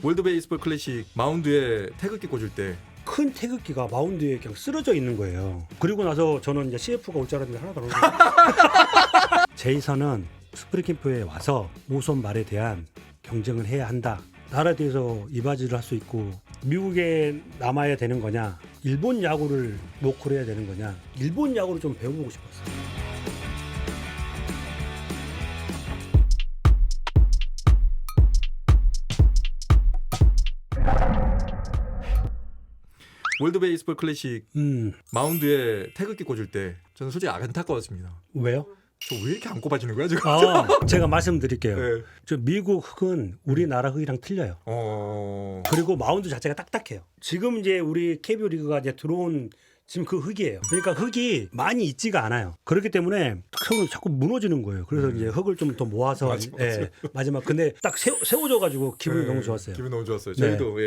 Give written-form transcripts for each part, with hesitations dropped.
월드 베이스볼 클래식 마운드에 태극기 꽂을 때 큰 태극기가 마운드에 그냥 쓰러져 있는 거예요. 그리고 나서 저는 이제 CF가 올 줄 알았는데 하나도 안 오고. 제이선은 스프링 캠프에 와서 오손 말에 대한 경쟁을 해야 한다. 나라에 대해서 이바지를 할 수 있고 미국에 남아야 되는 거냐, 일본 야구를 노크를 해야 되는 거냐, 일본 야구를 좀 배워보고 싶었어요. 월드 베이스볼 클래식 마운드에 태극기 꽂을 때 저는 솔직히 안타까웠습니다. 왜요? 저 왜 이렇게 안 꼽아지는 거야 지금? 제가 말씀드릴게요. 네. 저 미국 흙은 우리나라 흙이랑 틀려요. 그리고 마운드 자체가 딱딱해요. 지금 이제 우리 KBO 리그가 이제 들어온 지금 그 흙이에요. 그러니까 흙이 많이 있지가 않아요. 그렇기 때문에 흙은 자꾸 무너지는 거예요. 그래서 이제 흙을 좀 더 모아서 마지막 근데 딱 세워져가지고 기분이 너무 좋았어요. 기분 너무 좋았어요. 네. 저희도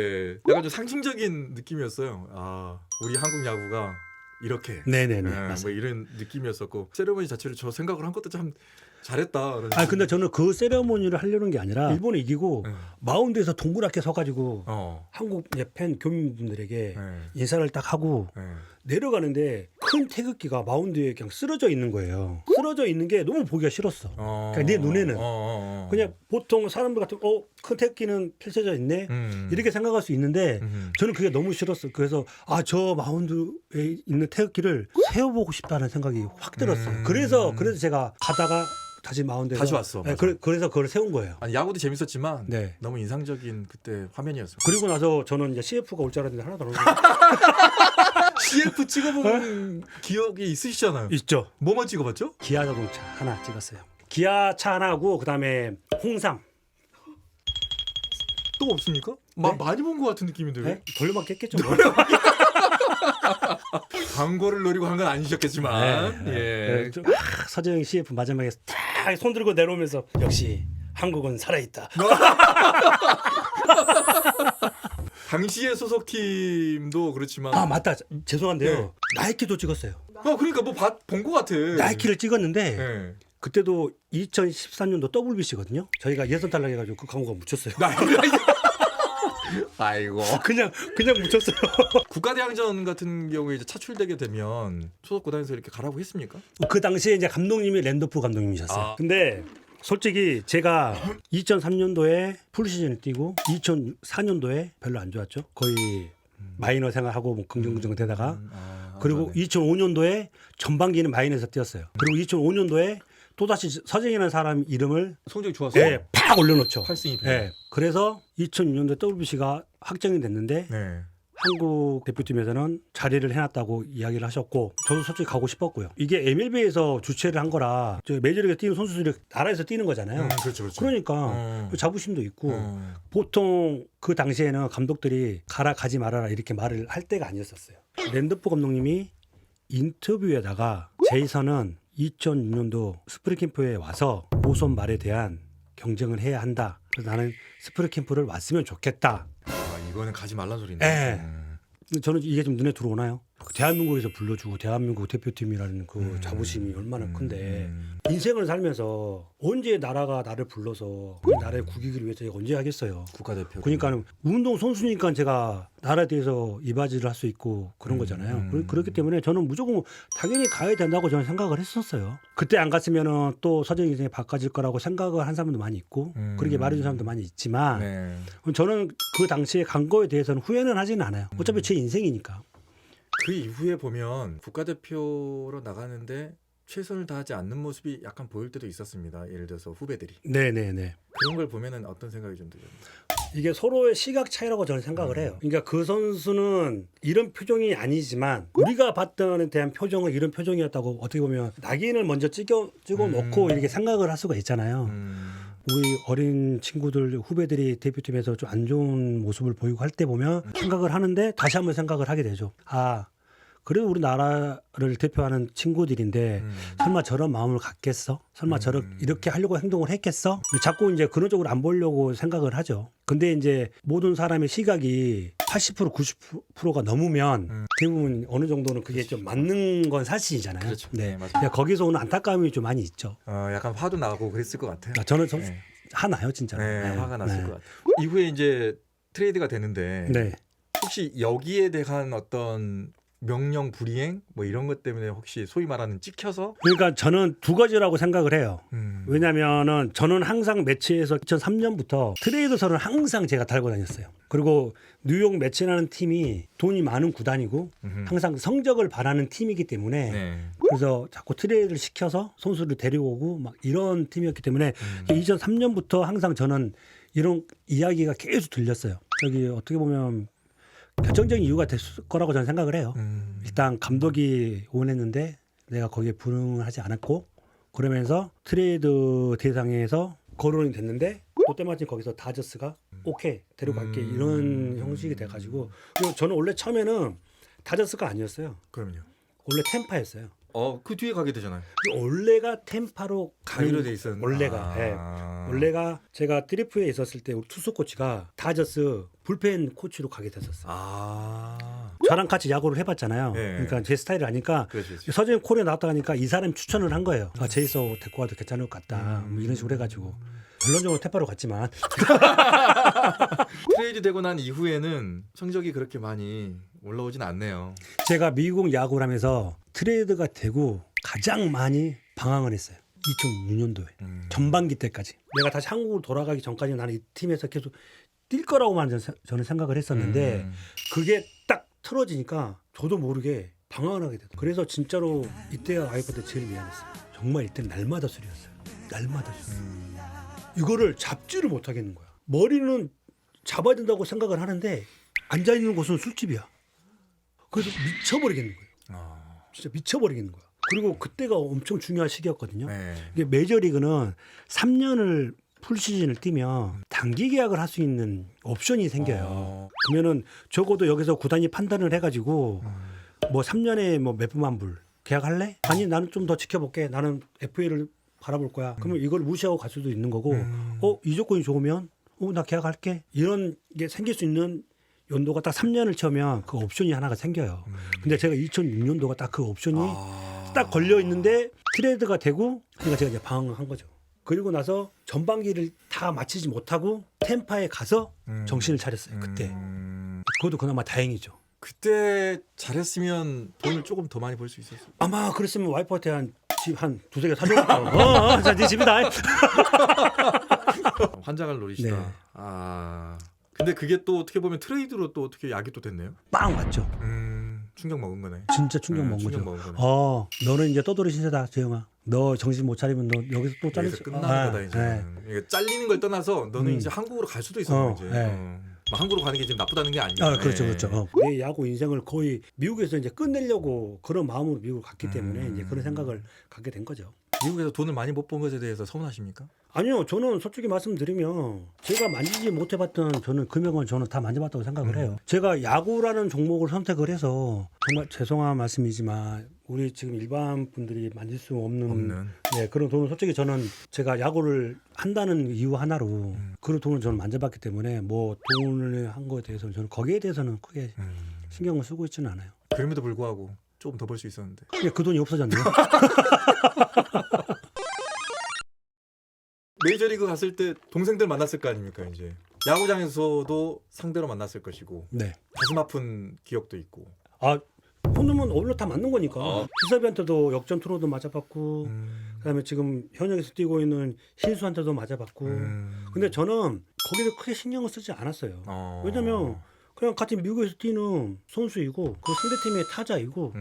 약간 좀 상징적인 느낌이었어요. 아, 우리 한국 야구가 이렇게 네네네. 뭐 이런 느낌이었었고 세레머니 자체를 저 생각을 한 것도 참 잘했다. 근데 저는 그 세레모니를 하려는 게 아니라 일본이 이기고 마운드에서 동그랗게 서가지고 한국 팬 교민분들에게 인사를 딱 하고 내려가는데 큰 태극기가 마운드에 그냥 쓰러져 있는 거예요. 쓰러져 있는 게 너무 보기가 싫었어. 그러니까 내 눈에는 그냥 보통 사람들 같은 큰 태극기는 펼쳐져 있네 이렇게 생각할 수 있는데 저는 그게 너무 싫었어. 그래서 저 마운드에 있는 태극기를 세워보고 싶다는 생각이 확 들었어요. 그래서 제가 가다가 다시 마운드에 다시 왔어. 그래서 그걸 세운 거예요. 아니, 야구도 재밌었지만 너무 인상적인 그때 화면이었어요. 그리고 나서 저는 이제 CF가 올 줄 알았는데 하나도 안 오고. CF 찍어본 기억이 있으시잖아요. 있죠. 뭐만 찍어봤죠? 기아 자동차 하나 찍었어요. 기아 차 하나고 그다음에 홍삼. 또 없습니까? 많이 본 것 같은 느낌인데 왜? 돌려만 깼겠죠. 광고를 노리고 한 건 아니셨겠지만 서재영 CF 마지막에 딱 손 들고 내려오면서 역시 한국은 살아있다. 당시의 소속팀도 그렇지만 맞다. 죄송한데요. 나이키도 찍었어요. 그러니까 뭐 본 것 같아. 나이키를 찍었는데 그때도 2013년도 WBC거든요. 저희가 예선 탈락해가지고 그 광고가 묻혔어요. 아이고. 그냥 묻혔어요. 국가대항전 같은 경우에 이제 차출되게 되면 소속 구단에서 이렇게 가라고 했습니까? 그 당시에 이제 감독님이 랜더프 감독님이셨어요. 근데 솔직히 제가 2003년도에 풀시즌을 뛰고 2004년도에 별로 안 좋았죠. 거의 마이너 생활하고 뭐 긍정긍정 되다가 그리고 2005년도에 전반기는 마이너에서 뛰었어요. 그리고 2005년도에 또다시 서정이라는 사람 이름을 성적이 좋았어요. 팍 올려놓죠. 8승 2패. 그래서 2006년도에 WBC가 확정이 됐는데 한국 대표팀에서는 자리를 해놨다고 이야기를 하셨고 저도 솔직히 가고 싶었고요. 이게 MLB에서 주최를 한 거라 메이저리그 뛰는 선수들이 나라에서 뛰는 거잖아요. 그렇죠. 그러니까 자부심도 있고 보통 그 당시에는 감독들이 가지 말아라 이렇게 말을 할 때가 아니었었어요. 랜더프 감독님이 인터뷰에다가 제이선은 2006년도 스프링 캠프에 와서 오손 말에 대한 경쟁을 해야 한다. 그래서 나는 스프링 캠프를 왔으면 좋겠다. 이거는 가지 말란 소리네. 저는 이게 좀 눈에 들어오나요? 대한민국에서 불러주고 대한민국 대표팀이라는 그 자부심이 얼마나 큰데 인생을 살면서 언제 나라가 나를 불러서 그 나라의 국익을 위해서 제가 언제 하겠어요. 국가대표. 그러니까 운동 선수니까 제가 나라에 대해서 이바지를 할 수 있고 그런 거잖아요. 그렇기 때문에 저는 무조건 당연히 가야 된다고 저는 생각을 했었어요. 그때 안 갔으면은 또 서정 인생이 바꿔질 거라고 생각을 한 사람도 많이 있고 그렇게 말해준 사람도 많이 있지만 저는 그 당시에 간 거에 대해서는 후회는 하지는 않아요. 어차피 제 인생이니까. 그 이후에 보면 국가대표로 나가는데 최선을 다하지 않는 모습이 약간 보일 때도 있었습니다. 예를 들어서 후배들이. 네네네. 그런 걸 보면은 어떤 생각이 좀 들어요? 이게 서로의 시각 차이라고 저는 생각을 해요. 그러니까 그 선수는 이런 표정이 아니지만 우리가 봤던 데 대한 표정은 이런 표정이었다고 어떻게 보면 낙인을 먼저 찍어 놓고 이렇게 생각을 할 수가 있잖아요. 우리 어린 친구들 후배들이 대표팀에서 좀 안 좋은 모습을 보이고 할 때 보면 생각을 하는데 다시 한번 생각을 하게 되죠. 그래도 우리나라를 대표하는 친구들인데 설마 저런 마음을 갖겠어? 설마 이렇게 하려고 행동을 했겠어? 자꾸 이제 그런 쪽으로 안 보려고 생각을 하죠. 근데 이제 모든 사람의 시각이 80% 90%가 넘으면 대부분 어느 정도는 그게 좀 맞는 건 사실이잖아요. 그렇죠. 네, 맞아요. 거기서 오는 안타까움이 좀 많이 있죠. 약간 화도 나고 그랬을 것 같아요. 저는 화나요 진짜. 화가 났을 것 같아요. 이후에 이제 트레이드가 되는데 네. 혹시 여기에 대한 어떤 명령 불이행 뭐 이런 것 때문에 혹시 소위 말하는 찍혀서 그러니까 저는 두 가지라고 생각을 해요. 음. 왜냐면은 저는 항상 매치에서 2003년부터 트레이더서를 항상 제가 달고 다녔어요. 그리고 뉴욕 매치라는 팀이 돈이 많은 구단이고 음흠. 항상 성적을 바라는 팀이기 때문에 네. 그래서 자꾸 트레이드를 시켜서 선수를 데리고 오고 막 이런 팀이었기 때문에 2003년부터 항상 저는 이런 이야기가 계속 들렸어요. 저기 어떻게 보면 결정적인 이유가 됐을 거라고 저는 생각을 해요. 일단 감독이 원했는데 내가 거기에 부응을 하지 않았고 그러면서 트레이드 대상에서 거론이 됐는데 또 때마침 거기서 다저스가 오케이 데려갈게 이런 형식이 돼가지고 그리고 저는 원래 처음에는 다저스가 아니었어요. 그럼요. 원래 템파였어요. 그 뒤에 가게 되잖아요. 원래가 템파로 가기로 돼 있었는데 원래가 예. 원래가 제가 트리프에 있었을 때 우리 투수 코치가 다저스 불펜 코치로 가게 됐었어요. 저랑 같이 야구를 해봤잖아요. 네. 그러니까 제 스타일을 아니까 그렇지. 서진 콜에 나왔다 하니까 이 사람이 추천을 한 거예요. 제이서 데리고 와도 괜찮을 것 같다. 뭐 이런 식으로 해가지고 결론적으로 템파로 갔지만 트레이드 되고 난 이후에는 성적이 그렇게 많이 올라오진 않네요. 제가 미국 야구를 하면서 트레이드가 되고 가장 많이 방황을 했어요. 2006년도에 전반기 때까지 내가 다시 한국으로 돌아가기 전까지 나는 이 팀에서 계속 뛸 거라고만 저는 생각을 했었는데 그게 딱 틀어지니까 저도 모르게 방황을 하게 됐어요. 그래서 진짜로 이때 와이프한테 제일 미안했어요. 정말 이때는 날마다 술이었어요. 날마다 술. 이거를 잡지를 못하겠는 거야. 머리는 잡아야 된다고 생각을 하는데 앉아있는 곳은 술집이야. 그래서 미쳐버리겠는 거예요. 진짜 미쳐버리겠는 거야. 그리고 그때가 엄청 중요한 시기였거든요. 네. 이게 메이저리그는 3년을 풀시즌을 뛰면 단기 계약을 할 수 있는 옵션이 생겨요. 그러면은 적어도 여기서 구단이 판단을 해가지고 뭐 3년에 뭐 몇백만 불 계약할래? 아니 나는 좀 더 지켜볼게. 나는 FA를 바라볼 거야. 그러면 이걸 무시하고 갈 수도 있는 거고 이 조건이 좋으면 나 계약할게. 이런 게 생길 수 있는 연도가 딱 3년을 채우면 그 옵션이 하나가 생겨요. 근데 제가 2006년도가 딱 그 옵션이 딱 걸려 있는데 트레이드가 되고 그러니까 제가 이제 방황한 거죠. 그리고 나서 전반기를 다 마치지 못하고 템파에 가서 정신을 차렸어요. 그때. 그것도 그나마 다행이죠. 그때 잘했으면 돈을 조금 더 많이 벌 수 있었어요. 아마 그랬으면 와이프한테 한 두세 개 사줬죠. 자, 네 집이다. 환장을 노리시다. 네. 근데 그게 또 어떻게 보면 트레이드로 또 어떻게 약이 또 됐네요. 빵 왔죠. 충격 먹은 거네. 진짜 충격 먹은 충격 거죠. 먹은 거네. 너는 이제 떠돌이 신세다, 재영아. 너 정신 못 차리면 너 여기서 또 잘리지. 여기서 끝나는 거다 이제. 이게 잘리는 걸 떠나서 너는 이제 한국으로 갈 수도 있어 이제. 막 한국으로 가는 게 지금 나쁘다는 게 아니야. 그렇죠, 그렇죠. 내 야구 인생을 거의 미국에서 이제 끝내려고 그런 마음으로 미국을 갔기 때문에 이제 그런 생각을 갖게 된 거죠. 미국에서 돈을 많이 못 번 것에 대해서 서운하십니까? 아니요, 저는 솔직히 말씀드리면 제가 만지지 못해봤던 저는 금액은 저는 다 만져봤다고 생각을 해요. 제가 야구라는 종목을 선택을 해서 정말 죄송한 말씀이지만 우리 지금 일반 분들이 만질 수 없는 그런 돈을 솔직히 저는 제가 야구를 한다는 이유 하나로 그런 돈을 저는 만져봤기 때문에 뭐 돈을 한 거에 대해서는 저는 거기에 대해서는 크게 신경을 쓰고 있지는 않아요. 그럼에도 불구하고 조금 더 벌 수 있었는데. 그 돈이 없어졌네요. 메이저리그 갔을 때 동생들 만났을 거 아닙니까 이제. 야구장에서도 상대로 만났을 것이고. 네. 가슴 아픈 기억도 있고. 손놈은 오늘 다 맞는 거니까. 기섭이한테도 역전 투로도 맞아봤고, 그다음에 지금 현역에서 뛰고 있는 신수한테도 맞아봤고. 근데 저는 거기서 크게 신경을 쓰지 않았어요. 왜냐면 그냥 같은 미국에서 뛰는 선수이고, 그 상대팀의 타자이고,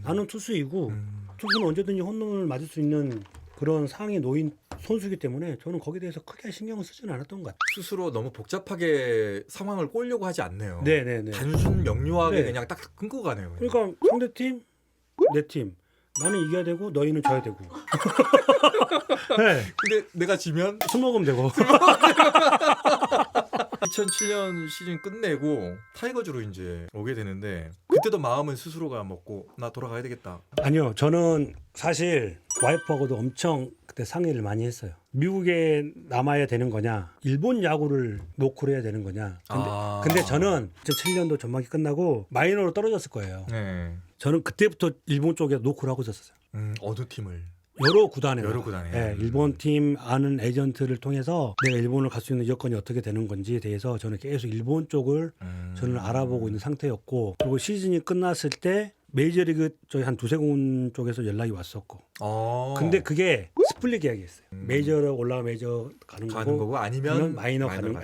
나는 투수이고, 투수는 언제든지 홈런을 맞을 수 있는 그런 상황에 놓인 선수이기 때문에 저는 거기에 대해서 크게 신경을 쓰지는 않았던 것 같아요. 스스로 너무 복잡하게 상황을 꼬려고 하지 않네요. 네네네. 단순 명료하게 그냥 딱 끊고 가네요. 그냥. 그러니까 상대팀, 내 팀. 나는 이겨야 되고 너희는 져야 되고. 네. 근데 내가 지면 술 먹으면 되고. 2007년 시즌 끝내고 타이거즈로 이제 오게 되는데 그때도 마음은 스스로가 먹고 나 돌아가야 되겠다. 아니요, 저는 사실 와이프하고도 엄청 그때 상의를 많이 했어요. 미국에 남아야 되는 거냐, 일본 야구를 노크를 해야 되는 거냐. 근데 저는 2007년도 전반기 끝나고 마이너로 떨어졌을 거예요. 네. 저는 그때부터 일본 쪽에 노크를 하고 있었어요. 어느 팀을? 여러 구단에 여러 구단에. 예, 일본 팀 아는 에이전트를 통해서 내가 일본을 갈 수 있는 여건이 어떻게 되는 건지에 대해서 저는 계속 일본 쪽을 저는 알아보고 있는 상태였고 그리고 시즌이 끝났을 때 메이저리그 저희 한 두세 군 쪽에서 연락이 왔었고 근데 그게 스플릿 계약이었어요. 메이저로 올라가 메이저 가는 거고 아니면 마이너 가는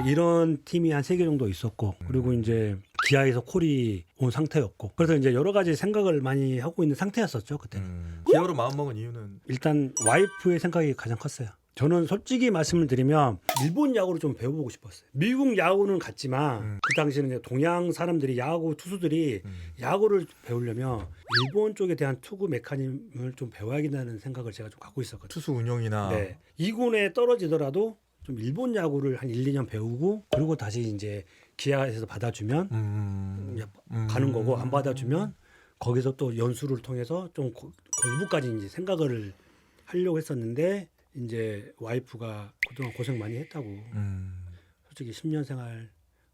이런 팀이 한 3개 정도 있었고 그리고 이제 기아에서 콜이 온 상태였고 그래서 이제 여러 가지 생각을 많이 하고 있는 상태였었죠 그때는. 기아로 마음먹은 이유는 일단 와이프의 생각이 가장 컸어요. 저는 솔직히 말씀을 드리면 일본 야구를 좀 배워보고 싶었어요. 미국 야구는 갔지만 그 당시에는 이제 동양 사람들이 야구 투수들이 야구를 배우려면 일본 쪽에 대한 투구 메커니즘을 좀 배워야겠다는 생각을 제가 좀 갖고 있었거든요. 투수 운용이나 네. 2군에 떨어지더라도 좀 일본 야구를 한 1, 2년 배우고 그리고 다시 이제 기아에서 받아주면 가는 거고 안 받아주면 거기서 또 연수를 통해서 좀 공부까지 이제 생각을 하려고 했었는데 이제 와이프가 그동안 고생 많이 했다고 솔직히 10년 생활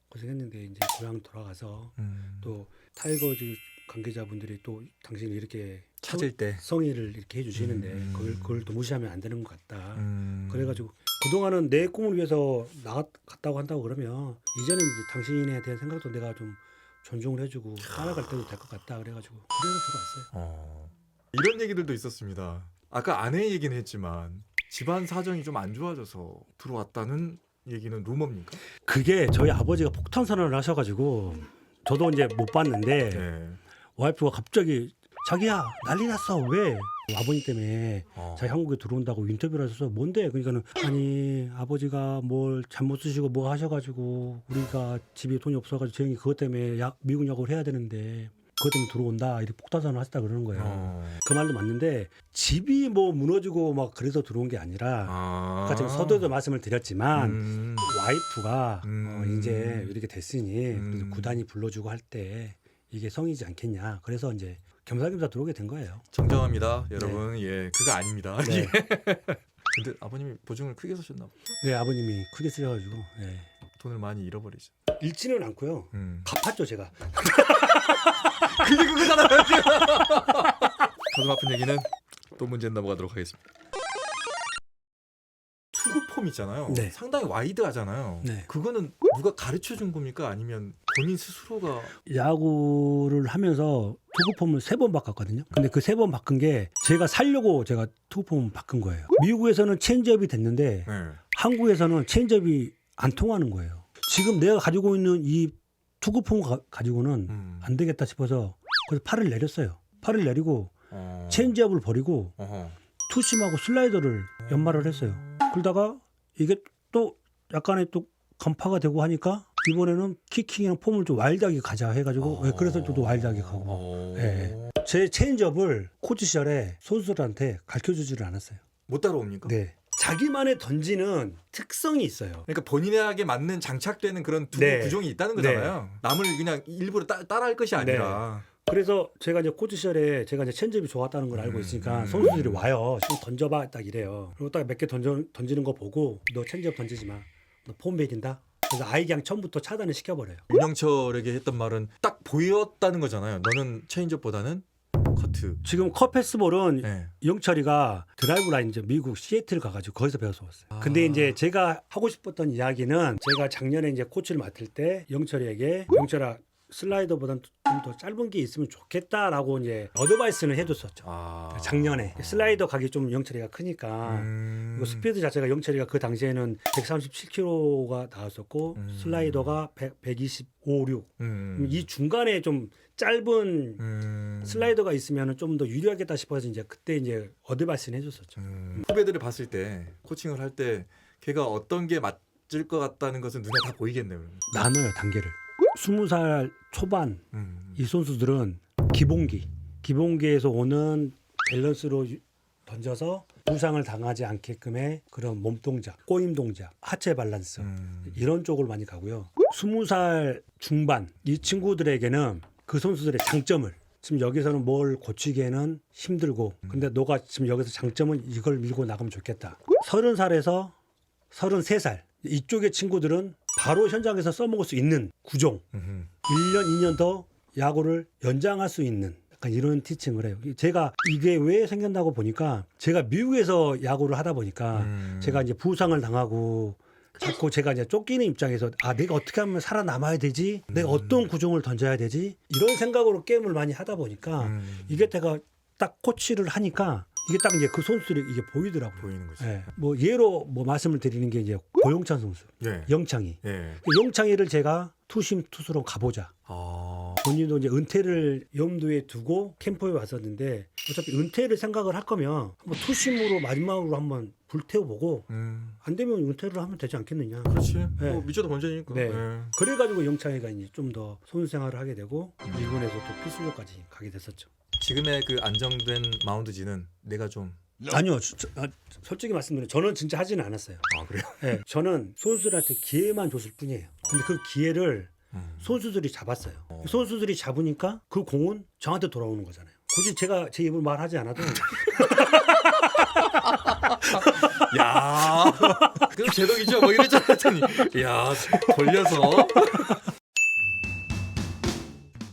고생했는데 이제 고향 돌아가서 또 타이거즈 관계자분들이 또 당신이 이렇게 찾을 때 성의를 이렇게 해주시는데 그걸 또 무시하면 안 되는 것 같다. 그래가지고 그동안은 내 꿈을 위해서 갔다고 한다고 그러면 이제는 이제 당신에 대한 생각도 내가 좀 존중을 해주고 따라갈 때도 될 것 같다. 그래가지고 그래서 들어왔어요. 이런 얘기들도 있었습니다. 아까 아내 얘기는 했지만 집안 사정이 좀 안 좋아져서 들어왔다는 얘기는 루머입니까? 그게 저희 아버지가 폭탄 선언을 하셔가지고 저도 이제 못 봤는데 네. 와이프가 갑자기 자기야 난리 났어 왜 아버님 때문에 자기 한국에 들어온다고 인터뷰를 하셔서 뭔데 그러니까는 아니 아버지가 뭘 잘못 쓰시고 뭐 하셔가지고 우리가 집에 돈이 없어가지고 저희 그것 때문에 미국 야구를 해야 되는데 그것 때문에 들어온다 이렇게 폭탄 선언을 하셨다 그러는 거예요. 그 말도 맞는데 집이 뭐 무너지고 막 그래서 들어온 게 아니라 아까 제가 서두에도 말씀을 드렸지만 와이프가 이제 이렇게 됐으니 그래도 구단이 불러주고 할 때 이게 성이지 않겠냐 그래서 이제 겸사겸사 들어오게 된 거예요. 정정합니다 여러분. 예, 그거 아닙니다. 네. 근데 아버님이 보증을 크게 서셨나 봐요. 네 아버님이 크게 쓰셔가지고 돈을 많이 잃어버리죠. 잃지는 않고요. 갚았죠 제가. 그게 그거잖아요. 가슴 아픈 얘기는 또 문제 넘어가도록 하겠습니다. 투구폼 있잖아요. 네. 상당히 와이드하잖아요. 네. 그거는 누가 가르쳐 준 겁니까? 아니면 본인 스스로가? 야구를 하면서 투구폼을 3번 바꿨거든요. 근데 그 3번 바꾼 게 제가 살려고 제가 투구폼을 바꾼 거예요. 미국에서는 체인지업이 됐는데 네. 한국에서는 체인지업이 안 통하는 거예요. 지금 내가 가지고 있는 이 투구폼 가지고는 안 되겠다 싶어서 그래서 팔을 내렸어요. 팔을 내리고 체인지업을 버리고 투심하고 슬라이더를 연말을 했어요. 그러다가 이게 또 약간의 또 간파가 되고 하니까 이번에는 키킹이랑 폼을 좀 와일드하게 가자 해가지고 그래서 또 와일드하게 가고 제 체인지업을 코치 시절에 선수들한테 가르쳐주지를 않았어요. 못 따라옵니까? 네. 자기만의 던지는 특성이 있어요. 그러니까 본인에게 맞는 장착되는 그런 투구 네. 구종이 있다는 거잖아요. 남을 그냥 일부러 따라할 것이 아니라. 그래서 제가 이제 코치 시절에 제가 이제 체인지업이 좋았다는 걸 알고 있으니까 선수들이 와요. 좀 던져봐 딱 이래요. 그리고 딱 몇 개 던지는 거 보고 너 체인지업 던지지 마. 너 폼 베린다. 그래서 아예 그냥 처음부터 차단을 시켜버려요. 윤영철에게 했던 말은 딱 보였다는 거잖아요. 너는 체인지업보다는 커트. 지금 컵패스볼은 네. 영철이가 드라이브 라인 이제 미국 시애틀 가가지고 거기서 배워서 왔어요. 근데 이제 제가 하고 싶었던 이야기는 제가 작년에 이제 코치를 맡을 때 영철이에게 영철아 슬라이더보다는 좀 더 짧은 게 있으면 좋겠다라고 이제 어드바이스는 해줬었죠. 작년에 슬라이더 각이 좀 영철이가 크니까 그리고 스피드 자체가 영철이가 그 당시에는 137km가 나왔었고 슬라이더가 125, 6. 이 중간에 좀 짧은 슬라이더가 있으면 좀 더 유리하겠다 싶어서 이제 그때 이제 어드바이스는 해줬었죠. 후배들을 봤을 때 코칭을 할 때 걔가 어떤 게 맞을 것 같다는 것은 눈에 다 보이겠네요. 나눠요 단계를. 20살 초반 이 선수들은 기본기에서 오는 밸런스로 던져서 부상을 당하지 않게끔의 그런 몸 동작, 꼬임 동작, 하체 밸런스 이런 쪽으로 많이 가고요. 20살 중반 이 친구들에게는 그 선수들의 장점을 지금 여기서는 뭘 고치기에는 힘들고 근데 너가 지금 여기서 장점은 이걸 밀고 나가면 좋겠다. 30살에서 33살 이쪽의 친구들은 바로 현장에서 써먹을 수 있는 구종 1년 2년 더 야구를 연장할 수 있는 약간 이런 티칭을 해요. 제가 이게 왜 생겼다고 보니까 제가 미국에서 야구를 하다 보니까 제가 이제 부상을 당하고 자꾸 제가 이제 쫓기는 입장에서 내가 어떻게 하면 살아남아야 되지? 내가 어떤 구종을 던져야 되지? 이런 생각으로 게임을 많이 하다 보니까 이게 제가 딱 코치를 하니까 이게 딱 이제 그 선수들이 이게 보이더라고요. 보이는 거지. 예. 뭐 예로 뭐 말씀을 드리는 게 이제 고영찬 선수, 예. 영창이. 예. 영창이를 제가 투심 투수로 가보자. 아. 본인도 이제 은퇴를 염두에 두고 캠프에 왔었는데 어차피 은퇴를 생각을 할 거면 한번 투심으로 마지막으로 한번 불태워보고 안 되면 은퇴를 하면 되지 않겠느냐. 그렇지. 네. 뭐 미쳐도 번째니까. 네. 예. 그래가지고 영창이가 이제 좀 더 선수 생활을 하게 되고 일본에서 또 필수조까지 가게 됐었죠. 지금의 그 안정된 마운드지는 내가 좀. 아니요, 솔직히 말씀드리면 저는 진짜 하지는 않았어요. 아 그래요? 네, 저는 선수들한테 기회만 줬을 뿐이에요. 근데 그 기회를 선수들이 잡았어요. 선수들이 잡으니까 그 공은 저한테 돌아오는 거잖아요. 굳이 제가 제 입으로 말하지 않아도 야, 그럼 제덕이죠. 뭐 이랬잖아 했더니, 야, 돌려서.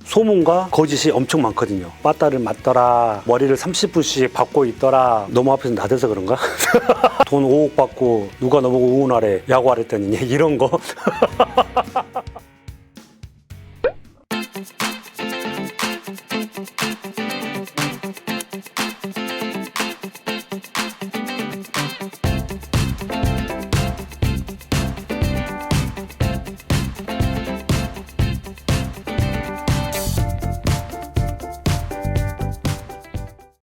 소문과 거짓이 엄청 많거든요. 빠따를 맞더라, 머리를 30분씩 받고 있더라. 너무 앞에서 나대서 그런가? 돈 5억 받고 누가 너보고 응원하래, 야구하랬더니 이런 거.